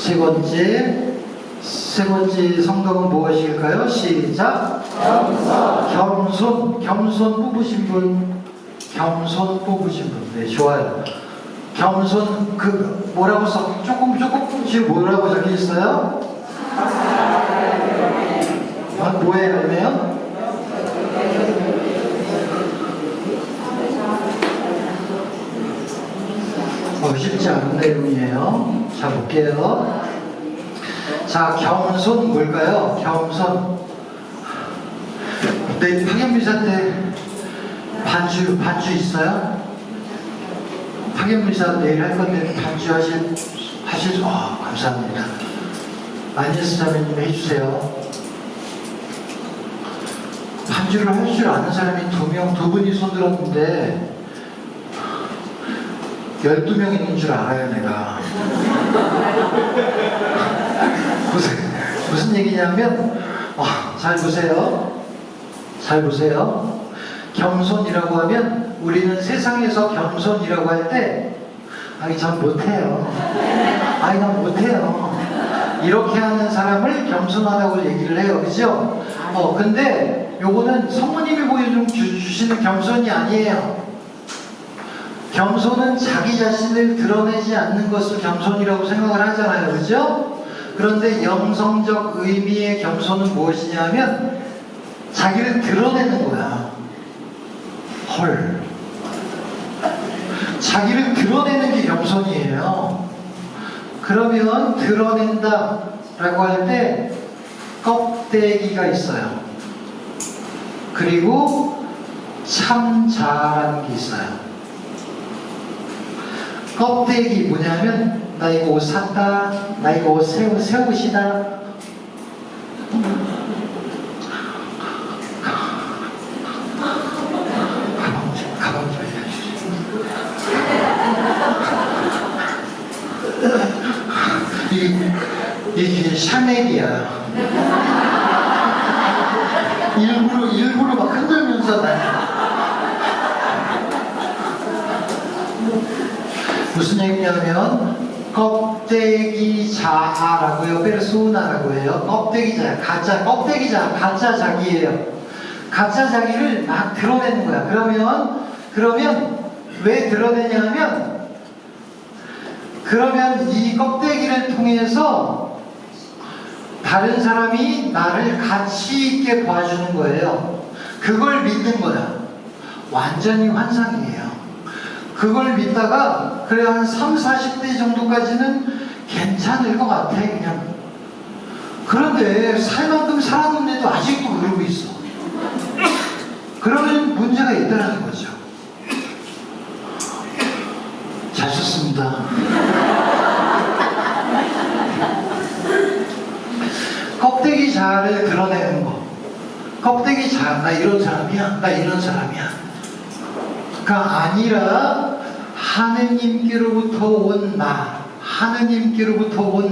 세 번째 성경은 무엇일까요? 시작. 겸손 뽑으신 분. 네, 좋아요. 겸손, 뭐라고 조금씩 뭐라고 적혀 있어요? 뭐예요, 그러면? 쉽지 않은 내용이에요. 자, 볼게요. 자, 겸손 뭘까요? 겸손. 네, 파견미사 때 반주 있어요? 파견미사 내일 할 건데 반주 하실 감사합니다. 안예스 자매님 해주세요. 반주를 할 줄 아는 사람이 두 분이 손 들었는데 12명 있는 줄 알아요, 내가. 무슨 얘기냐면, 잘 보세요. 겸손이라고 하면, 우리는 세상에서 겸손이라고 할 때, 전 못해요. 난 못해요. 이렇게 하는 사람을 겸손하다고 얘기를 해요. 그죠? 근데, 요거는 성모님이 보여주시는 겸손이 아니에요. 겸손은 자기 자신을 드러내지 않는 것을 겸손이라고 생각을 하잖아요. 그죠? 그런데 영성적 의미의 겸손은 무엇이냐면 자기를 드러내는 거야. 자기를 드러내는 게 겸손이에요. 그러면 드러낸다 라고 할 때 껍데기가 있어요. 그리고 참자라는 게 있어요. 껍데기 뭐냐면 나 이거 옷 샀다, 나 이거 옷 새 옷이다. 가방 이게 샤넬이야. 일부러 막 흔들면서 무슨 얘기냐면 껍데기 자아라고요. 페르소나라고 해요. 껍데기 자아, 가짜 자기예요. 가짜 자기를 막 드러내는 거야. 그러면 왜 드러내냐면 그러면 이 껍데기를 통해서 다른 사람이 나를 가치 있게 봐주는 거예요. 그걸 믿는 거야. 완전히 환상이에요. 그걸 믿다가 그래 한 30, 40대 정도까지는 괜찮을 것 같아 그냥. 그런데 살 만큼 살았는데도 아직도 그러고 있어. 그러면 문제가 있다는 거죠. 잘 썼습니다. 껍데기 자아를 드러내는 거. 껍데기 자아, 나 이런 사람이야. 가 아니라 하느님께로부터 온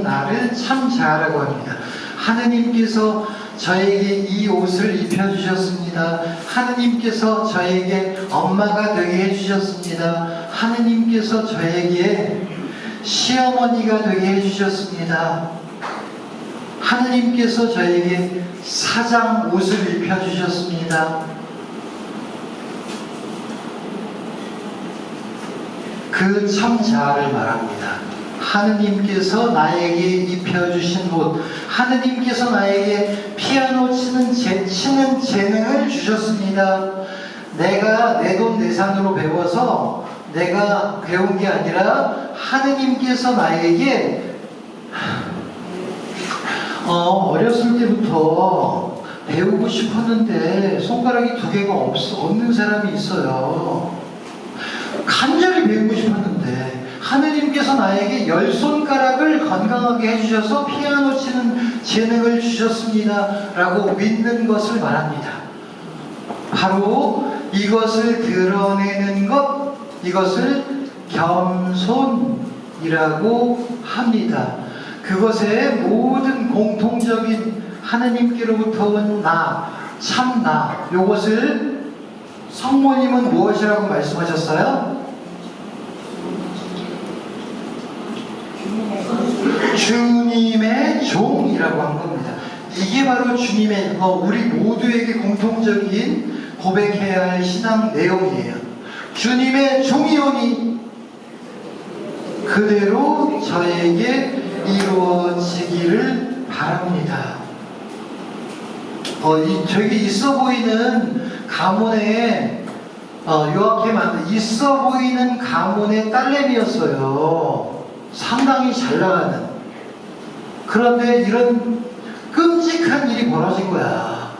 나를 참 자아라고 합니다. 하느님께서 저에게 이 옷을 입혀주셨습니다. 하느님께서 저에게 엄마가 되게 해주셨습니다. 하느님께서 저에게 시어머니가 되게 해주셨습니다. 하느님께서 저에게 사장 옷을 입혀주셨습니다. 그 참 자아를 말합니다. 하느님께서 나에게 입혀주신 옷, 하느님께서 나에게 피아노 치는 재능을 주셨습니다. 내가 내 돈 내산으로 배워서 내가 배운 게 아니라 하느님께서 나에게 어렸을 때부터 배우고 싶었는데 손가락이 2개가 없는 사람이 있어요. 간절히 배우고 싶었는데 하느님께서 나에게 10손가락을 건강하게 해주셔서 피아노 치는 재능을 주셨습니다 라고 믿는 것을 말합니다. 바로 이것을 드러내는 것, 이것을 겸손이라고 합니다. 그것의 모든 공통적인 하느님께로부터 온 참 나, 이것을 성모님은 무엇이라고 말씀하셨어요? 주님의 종이라고 한 겁니다. 이게 바로 주님의 우리 모두에게 공통적인 고백해야 할 신앙 내용이에요. 주님의 종이오니 그대로 저에게 이루어지기를 바랍니다. 저기 있어 보이는 가문의 요아케만 있어 보이는 가문의 딸내미였어요. 상당히 잘 나가는. 그런데 이런 끔찍한 일이 벌어진 거야.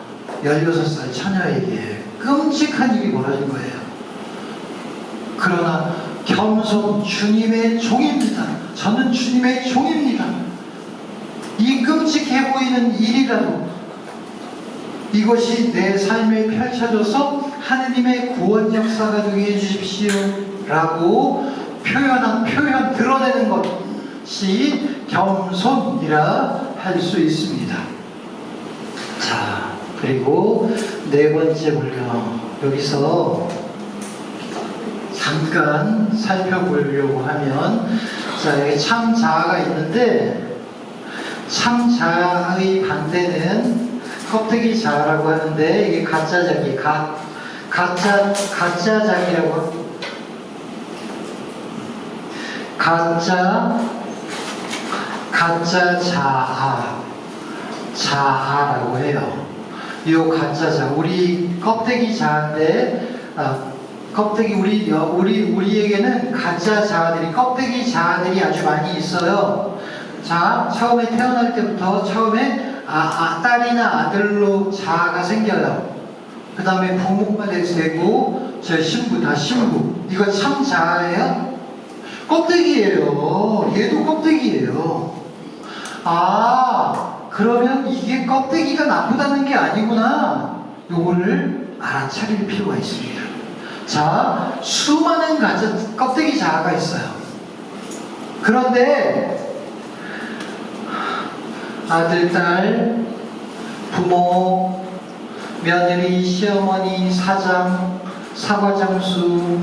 16살 처녀에게 끔찍한 일이 벌어진 거예요. 그러나 겸손 주님의 종입니다. 저는 주님의 종입니다. 이 끔찍해 보이는 일이라도 이것이 내 삶에 펼쳐져서 하느님의 구원 역사가 되게 해주십시오 라고 드러내는 것이 겸손이라 할 수 있습니다. 자, 그리고 네 번째 물경, 여기서 잠깐 살펴보려고 하면, 자, 여기 참 자아가 있는데, 참 자아의 반대는 껍데기 자아라고 하는데, 이게 가짜자기, 가짜자기라고, 가짜 자아라고 해요. 이 가짜 자아, 우리 껍데기 자아인데, 우리에게는 가짜 자아들이, 껍데기 자아들이 아주 많이 있어요. 자, 처음에 태어날 때부터 처음에 딸이나 아들로 자아가 생겨요. 그 다음에 부모가 되고, 저 신부, 이거 참 자아예요? 껍데기예요. 얘도 껍데기예요. 그러면 이게 껍데기가 나쁘다는 게 아니구나. 요거를 알아차릴 필요가 있습니다. 자, 수많은 껍데기 자아가 있어요. 그런데 아들, 딸, 부모, 며느리, 시어머니, 사장, 사과장수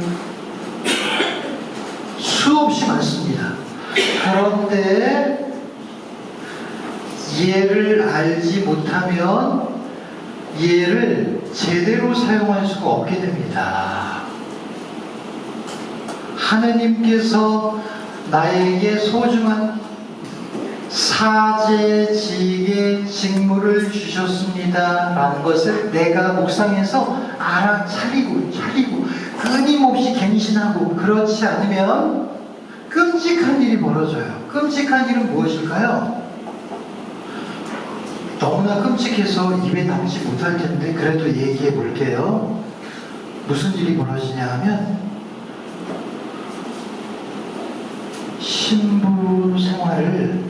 수없이 많습니다. 그런데 얘를 알지 못하면 얘를 제대로 사용할 수가 없게 됩니다. 하느님께서 나에게 소중한 사제직의 직무를 주셨습니다 라는 것을 내가 묵상해서 알아차리고 끊임없이 갱신하고, 그렇지 않으면 끔찍한 일이 벌어져요. 끔찍한 일은 무엇일까요? 너무나 끔찍해서 입에 담지 못할 텐데 그래도 얘기해 볼게요. 무슨 일이 벌어지냐 하면, 신부 생활을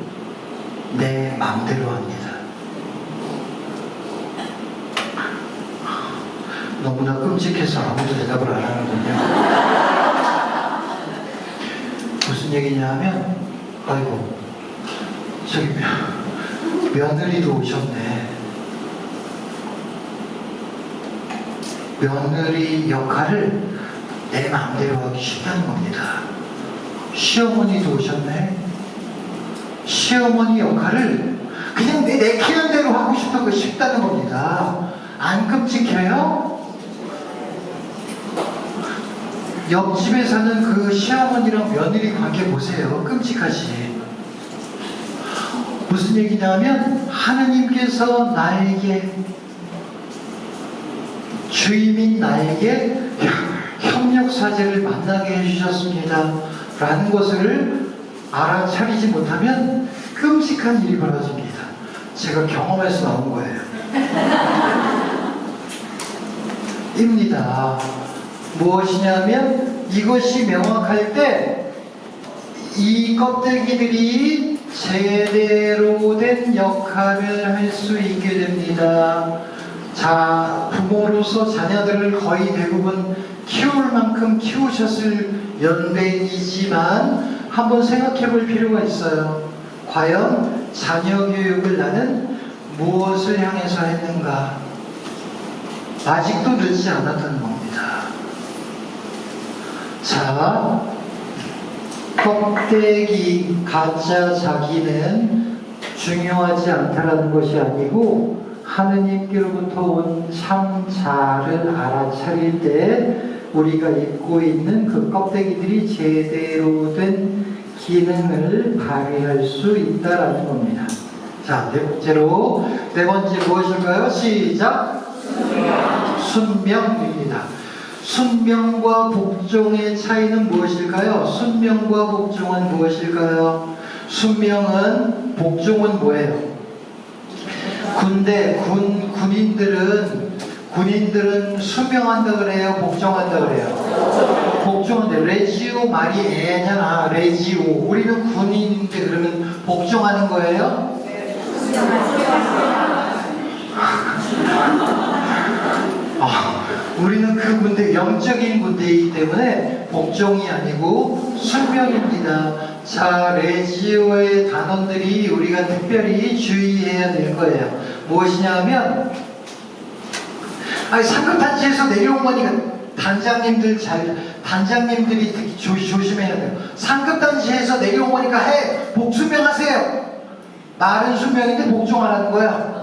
내 마음대로 합니다. 너무나 끔찍해서 아무도 대답을 안 하는군요. 무슨 얘기냐 하면, 아이고, 저기 며느리도 오셨네. 며느리 역할을 내 마음대로 하기 쉽다는 겁니다. 시어머니도 오셨네. 시어머니 역할을 그냥 내키는 대로 하고 싶다는 겁니다. 안 끔찍해요? 옆집에 사는 그 시어머니랑 며느리 관계 보세요. 끔찍하지. 무슨 얘기냐면, 하느님께서 나에게, 주임인 나에게 협력사제를 만나게 해주셨습니다 라는 것을 알아차리지 못하면 끔찍한 일이 벌어집니다. 제가 경험해서 나온 거예요. 입니다. 무엇이냐면, 이것이 명확할 때 이 껍데기들이 제대로 된 역할을 할 수 있게 됩니다. 자, 부모로서 자녀들을 거의 대부분 키울 만큼 키우셨을 연배이지만 한번 생각해 볼 필요가 있어요. 과연 자녀 교육을 나는 무엇을 향해서 했는가? 아직도 늦지 않았다는 겁니다. 자, 껍데기, 가짜 자기는 중요하지 않다라는 것이 아니고 하느님께로부터 온 참 자를 알아차릴 때 우리가 입고 있는 그 껍데기들이 제대로 된 기능을 발휘할 수 있다라는 겁니다. 자, 네 번째 무엇일까요? 시작! 순명입니다. 순명과 복종의 차이는 무엇일까요? 순명과 복종은 무엇일까요? 순명은, 복종은 뭐예요? 군인들은 순명한다 그래요? 복종한다 그래요? 복종한다. 레지오 말이 애잖아. 레지오. 우리는 군인인데 그러면 복종하는 거예요? 우리는 그 군대, 영적인 군대이기 때문에 복종이 아니고 순명입니다. 자, 레지오의 단원들이 우리가 특별히 주의해야 될 거예요. 무엇이냐 하면, 상급단체에서 내려온 거니까 단장님들이 특히 조심해야 돼요. 상급단체에서 내려온 거니까 복순명하세요. 말은 순명인데 복종하라는 거야.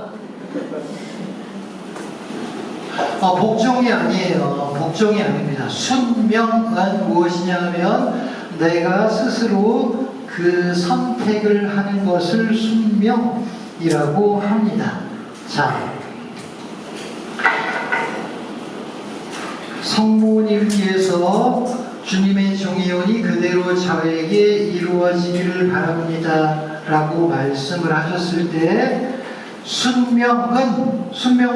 복종이 아니에요. 복종이 아닙니다. 순명은 무엇이냐면 내가 스스로 그 선택을 하는 것을 순명이라고 합니다. 자, 성모님께서 주님의 종이오니 그대로 저에게 이루어지기를 바랍니다 라고 말씀을 하셨을 때 순명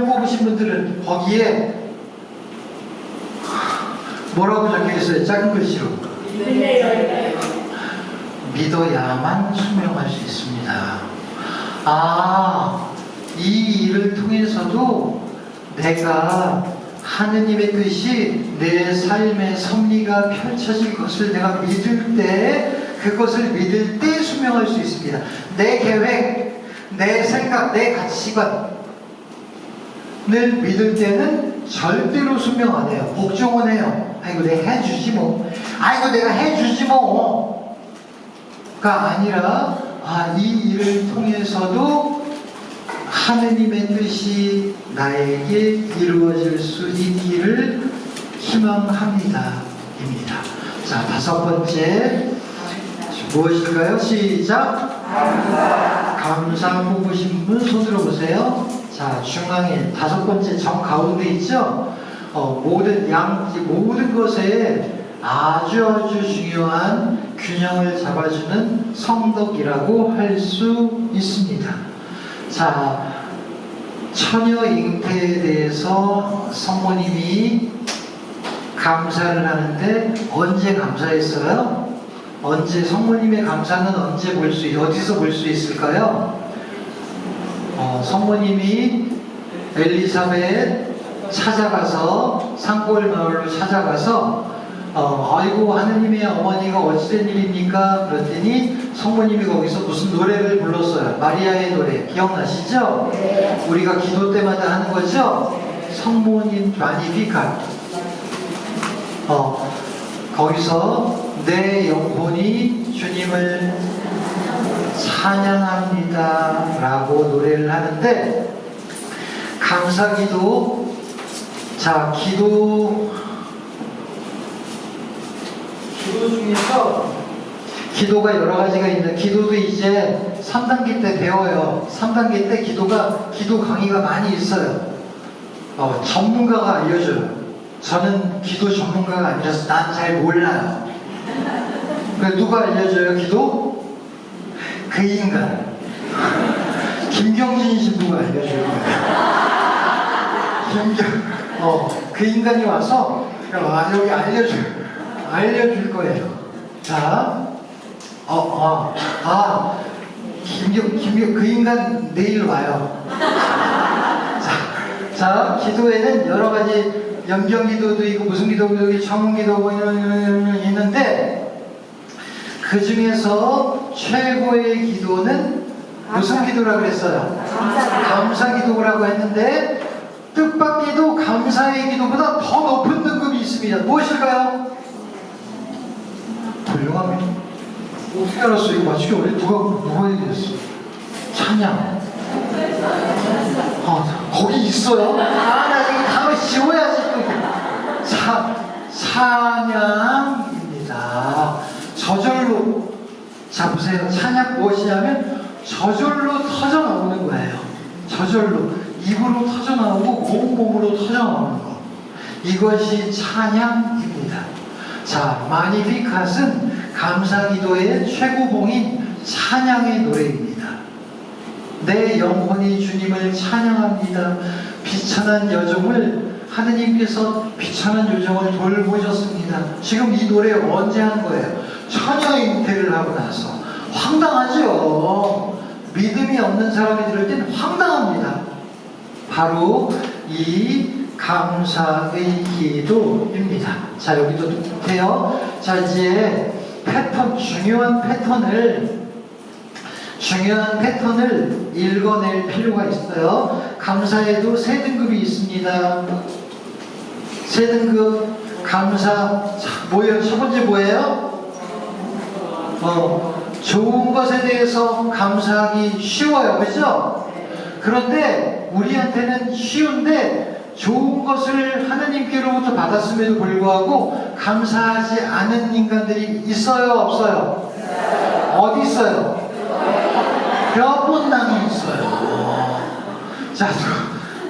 뽑으신 분들은 거기에 뭐라고 적혀있어요? 작은 글씨로 믿어야만 순명할 수 있습니다. 이 일을 통해서도 내가 하느님의 뜻이 내 삶의 섭리가 펼쳐질 것을 내가 믿을 때, 그것을 믿을 때 순명할 수 있습니다. 내 계획, 내 생각, 내 가치관을 믿을 때는 절대로 순명 안 해요. 복종은 해요. 아이고 내가 해주지 뭐. 내가 해주지 뭐. 가 아니라 이 일을 통해서도 하느님의 뜻이 나에게 이루어질 수 있기를 희망합니다. 입니다. 자, 다섯 번째 무엇일까요? 시작! 감사 뽑으신 분 손 들어보세요. 자, 중앙에 다섯 번째 정 가운데 있죠? 모든 것에 아주 중요한 균형을 잡아주는 성덕이라고 할 수 있습니다. 자, 처녀 잉태에 대해서 성모님이 감사를 하는데 언제 감사했어요? 성모님의 감사는 어디서 볼 수 있을까요? 성모님이 엘리사벳 찾아가서 산골 마을로 찾아가서 아이고 하느님의 어머니가 어찌된 일입니까? 그랬더니 성모님이 거기서 무슨 노래를 불렀어요. 마리아의 노래 기억나시죠? 네. 우리가 기도 때마다 하는 거죠? 성모님 마니피카. 거기서 내 영혼이 주님을 찬양합니다 라고 노래를 하는데, 감사기도, 자, 기도 중에서 기도가 여러 가지가 있는데, 기도도 이제 3단계 때 배워요. 3단계 때 기도 강의가 많이 있어요. 전문가가 알려줘요. 저는 기도 전문가가 아니라서 난 잘 몰라요. 누가 알려줘요, 기도? 그 인간. 김경진 신부가 알려줄 거예요. 그 인간이 와서 여기 알려줄 거예요. 자, 그 인간 내일 와요. 자, 기도에는 여러 가지 영경기도도 있고 무슨 기도도 있고 청문기도도 있는데, 그 중에서 최고의 기도는 무슨 기도라고 그랬어요? 감사기도라고 했는데, 뜻밖에도 감사의 기도보다 더 높은 등급이 있습니다. 무엇일까요? 훌륭합니다. 어떻게 알았어? 이거 맞추기 어려. 누가 얘기했어? 찬양. 거기 있어요? 나 이거 다음에 지워야지. 찬양입니다. 저절로. 자, 보세요. 찬양 무엇이냐면 저절로 터져 나오는 거예요. 저절로. 입으로 터져 나오고 온몸으로 터져 나오는 거. 이것이 찬양입니다. 자, 마니피캇은 감사기도의 최고봉인 찬양의 노래입니다. 내 영혼이 주님을 찬양합니다. 비천한 여종을 하느님께서 비천한 여종을 돌보셨습니다. 지금 이 노래 언제 한 거예요? 처녀 잉태를 하고 나서. 황당하죠? 믿음이 없는 사람이 들을 땐 황당합니다. 바로 이 감사의 기도입니다. 자, 여기도 똑같아요. 자, 이제 중요한 패턴을 읽어낼 필요가 있어요. 감사에도 세 등급이 있습니다. 세 등급 감사. 자, 뭐예요? 첫 번째 뭐예요? 좋은 것에 대해서 감사하기 쉬워요. 그죠? 그런데 우리한테는 쉬운데 좋은 것을 하느님께로부터 받았음에도 불구하고 감사하지 않은 인간들이 있어요? 없어요? 어디 있어요? 몇 번 땅이 있어요. 자,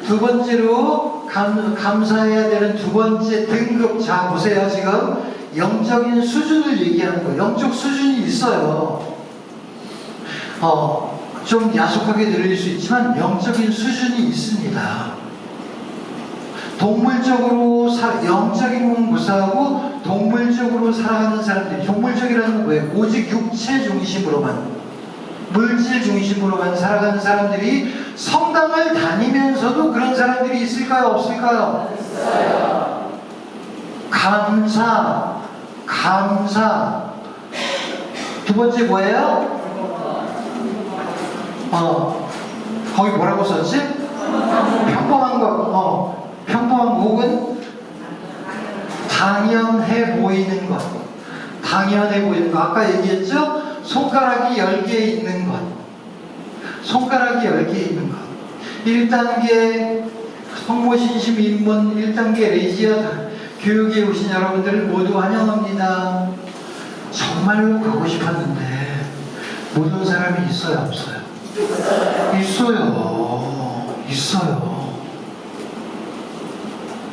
두 번째로 감사해야 되는 두 번째 등급. 자, 보세요. 지금 영적인 수준을 얘기하는 거예요. 영적 수준이 있어요. 좀 야속하게 들릴 수 있지만 영적인 수준이 있습니다. 동물적으로 영적인 건 무사하고 동물적으로 살아가는 사람들이, 동물적이라는 건 뭐예요? 오직 육체 중심으로만, 물질 중심으로만 살아가는 사람들이 성당을 다니면서도 그런 사람들이 있을까요? 없을까요? 있어요. 감사. 두 번째 뭐예요? 거기 뭐라고 썼지? 평범한 것. 평범한 것 혹은 당연해 보이는 것. 당연해 보이는 것. 아까 얘기했죠? 손가락이 10개 있는 것. 손가락이 10개 있는 것. 1단계 성모신심 입문 1단계 레지아 교육에 오신 여러분들을 모두 환영합니다. 정말로 가고 싶었는데 못 온 사람이 있어요? 없어요? 있어요.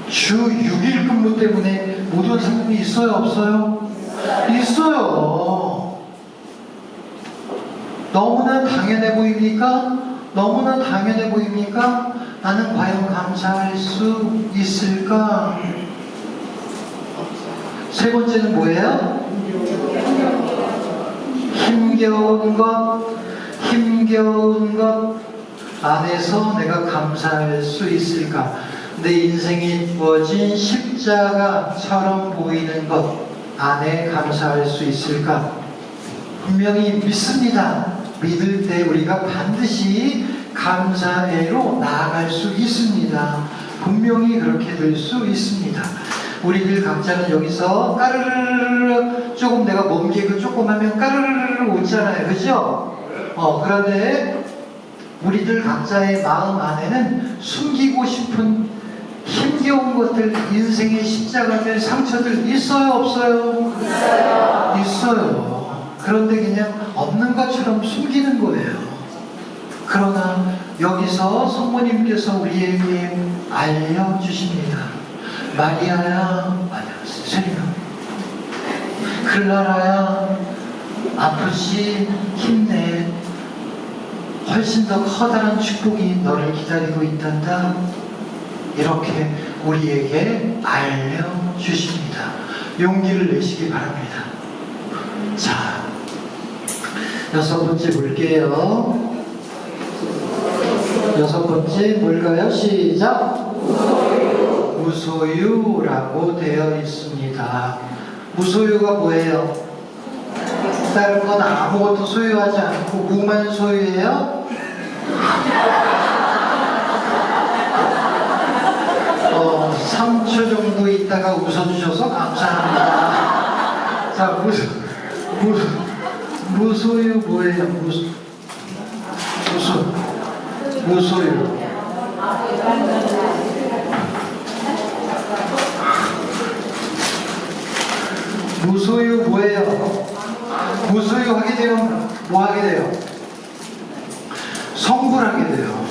주 6일 근무 때문에 못 온 사람이 있어요? 없어요? 있어요. 너무나 당연해 보입니까? 너무나 당연해 보입니까? 나는 과연 감사할 수 있을까? 세 번째는 뭐예요? 힘겨운 것 안에서 내가 감사할 수 있을까? 내 인생이 주어진 십자가처럼 보이는 것 안에 감사할 수 있을까? 분명히 믿습니다. 믿을 때 우리가 반드시 감사회로 나아갈 수 있습니다. 분명히 그렇게 될 수 있습니다. 우리들 각자는 여기서 까르르르 조금 내가 몸개그 조금 하면 까르르르 웃잖아요. 그죠? 그런데 우리들 각자의 마음 안에는 숨기고 싶은 힘겨운 것들, 인생의 십자가들, 상처들 있어요? 없어요? 있어요. 그런데 그냥 없는 것처럼 숨기는 거예요. 그러나 여기서 성모님께서 우리에게 알려주십니다. 마리아야, 세리나, 클라라야, 아프지 힘내. 훨씬 더 커다란 축복이 너를 기다리고 있단다. 이렇게 우리에게 알려주십니다. 용기를 내시기 바랍니다. 자, 여섯 번째 볼게요. 여섯 번째 뭘까요? 시작! 무소유라고 되어 있습니다. 무소유가 뭐예요? 다른 건 아무것도 소유하지 않고 무만 소유해요? 3초 정도 있다가 웃어주셔서 감사합니다. 자, 무소유 뭐예요? 무소유. 무소유 뭐예요? 무소유 하게 되면 뭐 하게 돼요? 성불하게 돼요.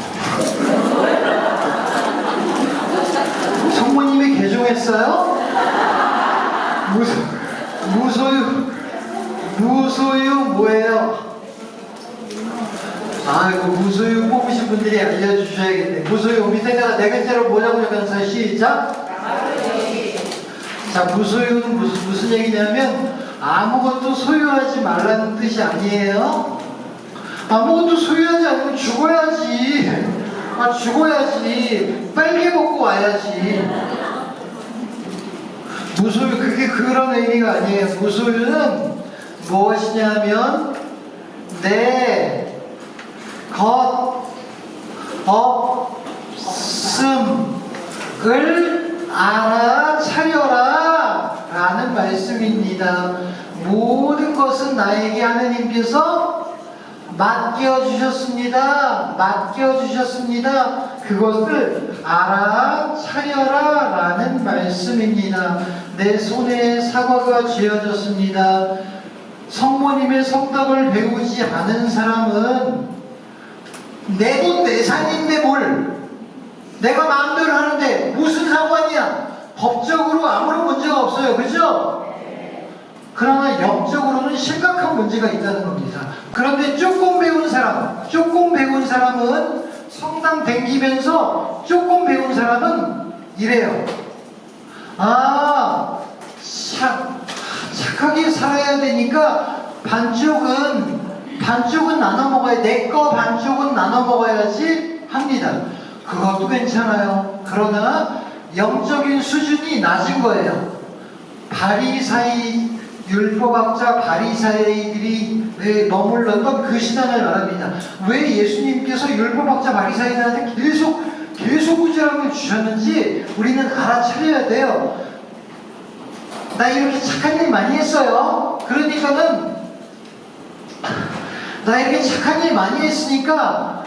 성모님이 개종했어요? 무소유 뭐예요? 아이고, 무소유 뽑으신 분들이 알려주셔야겠네. 무소유 밑에다가 네 글자로 뭐라고 적었어요? 시작. 자, 무소유는 무슨 얘기냐면 아무것도 소유하지 말라는 뜻이 아니에요. 아무것도 소유하지 않으면 죽어야지. 죽어야지. 빨개 먹고 와야지. 무소유, 그게 그런 의미가 아니에요. 무소유는 무엇이냐면 내 것 없음을 알아차려라 라는 말씀입니다. 모든 것은 나에게 하느님께서 맡겨주셨습니다. 그것을 알아차려라 라는 말씀입니다. 내 손에 사과가 쥐어졌습니다. 성모님의 성덕을 배우지 않은 사람은 내 돈 내산인데 뭘 내가 마음대로 하는데 무슨 상관이야? 법적으로 아무런 문제가 없어요. 그죠? 그러나 영적으로는 심각한 문제가 있다는 겁니다. 그런데 조금 배운 사람은 성당 댕기면서 조금 배운 사람은 이래요. 착하게 살아야 되니까 반쪽은 나눠 먹어야 내 거 반쪽은 나눠 먹어야지 합니다. 그것도 괜찮아요. 그러나 영적인 수준이 낮은 거예요. 율법학자 바리사이들이 머물렀던 그 신앙을 말합니다. 왜 예수님께서 율법학자 바리사이들한테 계속 구제함을 주셨는지 우리는 알아차려야 돼요. 나 이렇게 착한 일 많이 했어요. 그러니까는 나 이렇게 착한 일 많이 했으니까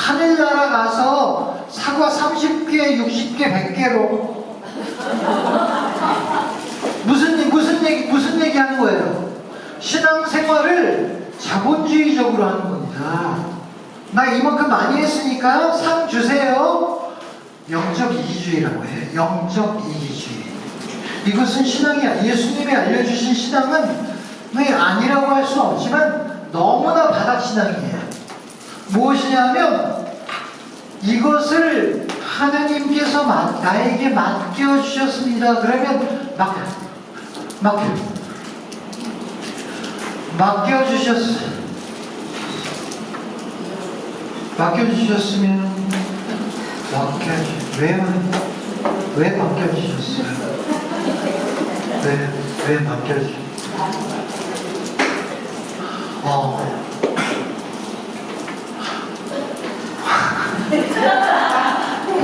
하늘나라 가서 사과 30개, 60개, 100개로 무슨 얘기 하는 거예요? 신앙생활을 자본주의적으로 하는 겁니다. 나 이만큼 많이 했으니까 상 주세요. 영적 이기주의라고 해요. 영적 이기주의. 이것은 신앙이 예수님이 알려주신 신앙은 아니라고 할 수는 없지만 너무나 바닥신앙이에요. 무엇이냐면 이것을 하나님께서 나에게 맡겨주셨습니다. 그러면 맡겨주셨으면 왜 맡겨주셨어요? 왜 맡겨주셨어요?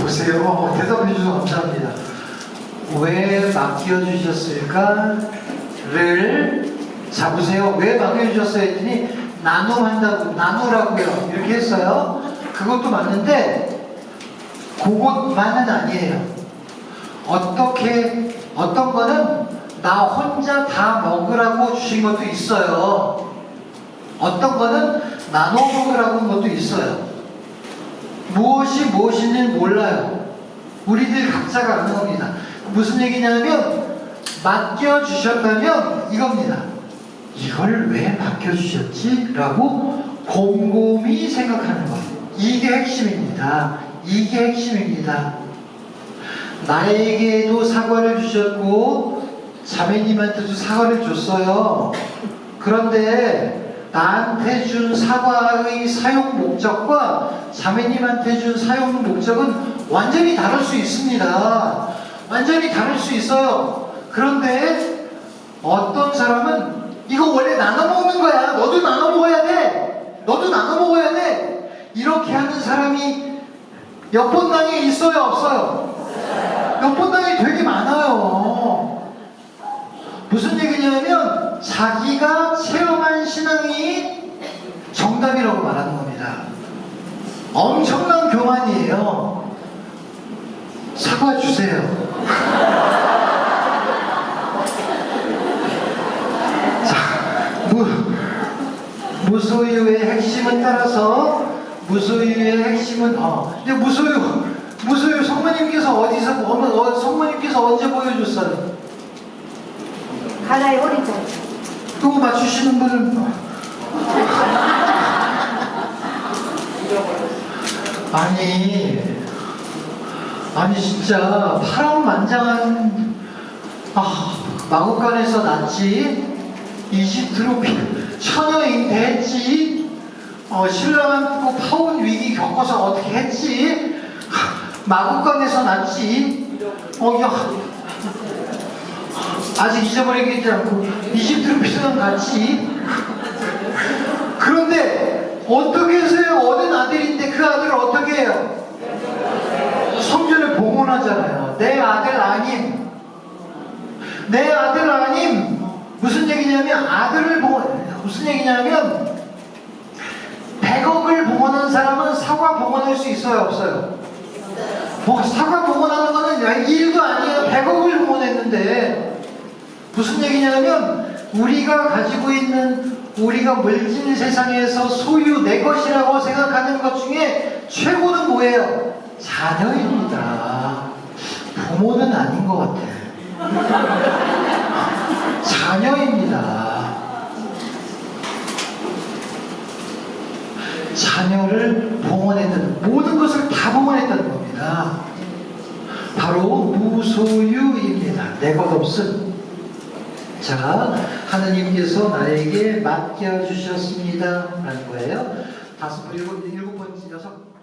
보세요. 대답해 주셔서 감사합니다. 왜 맡겨주셨을까를 잡으세요. 왜 맡겨주셨어요? 했더니 나누라고요. 이렇게 했어요. 그것도 맞는데 그것만은 아니에요. 어떤 거는 나 혼자 다 먹으라고 주신 것도 있어요. 어떤 거는 나눠 먹으라고 한 것도 있어요. 무엇이 무엇인지는 몰라요. 우리들 각자가 아는 겁니다. 무슨 얘기냐면 맡겨주셨다면 이겁니다. 이걸 왜 맡겨주셨지? 라고 곰곰이 생각하는 거예요. 이게 핵심입니다. 나에게도 사과를 주셨고 자매님한테도 사과를 줬어요. 그런데 나한테 준 사과의 사용 목적과 자매님한테 준 사용 목적은 완전히 다를 수 있습니다. 완전히 다를 수 있어요. 그런데 어떤 사람은 이거 원래 나눠 먹는 거야. 너도 나눠 먹어야 돼. 이렇게 하는 사람이 옆본당에 있어요, 없어요? 옆본당에 되게 많아요. 무슨 얘기냐면 자기가 체험한 신앙이 정답이라고 말하는 겁니다. 엄청난 교만이에요. 사과 주세요. 자, 무소유의 핵심은 따라서 무소유의 핵심은 근데 무소유 성모님께서 성모님께서 언제 보여줬어요? 가나의 오리자. 그거 맞추시는 분은 아니 진짜 파란만장한 마국간에서 났지, 이집트로 처녀 잉태했지, 신랑한테 파혼 위기 겪어서 어떻게 했지, 마국간에서 났지, 아직 잊어버리지 않고 이집트로 피서는 갔지. 그런데 어떻게 해서요? 얻은 아들인데 그 아들을 어떻게 해요? 성전을 봉헌하잖아요. 내 아들 아님. 무슨 얘기냐면 무슨 얘기냐면 100억을 봉헌한 사람은 사과 봉헌할 수 있어요, 없어요? 사과 봉헌하는 거는 일도 아니에요. 100억을 봉헌했는데 무슨 얘기냐면 우리가 가지고 있는, 우리가 물질 세상에서 소유 내 것이라고 생각하는 것 중에 최고는 뭐예요? 자녀입니다. 부모는 아닌 것 같아. 자녀입니다. 자녀를 봉헌했다는, 모든 것을 다 봉헌했다는 겁니다. 바로 무소유입니다. 내 것 없음. 자, 하느님께서 나에게 맡겨주셨습니다 라는 거예요. 5, 7, 7번째, 6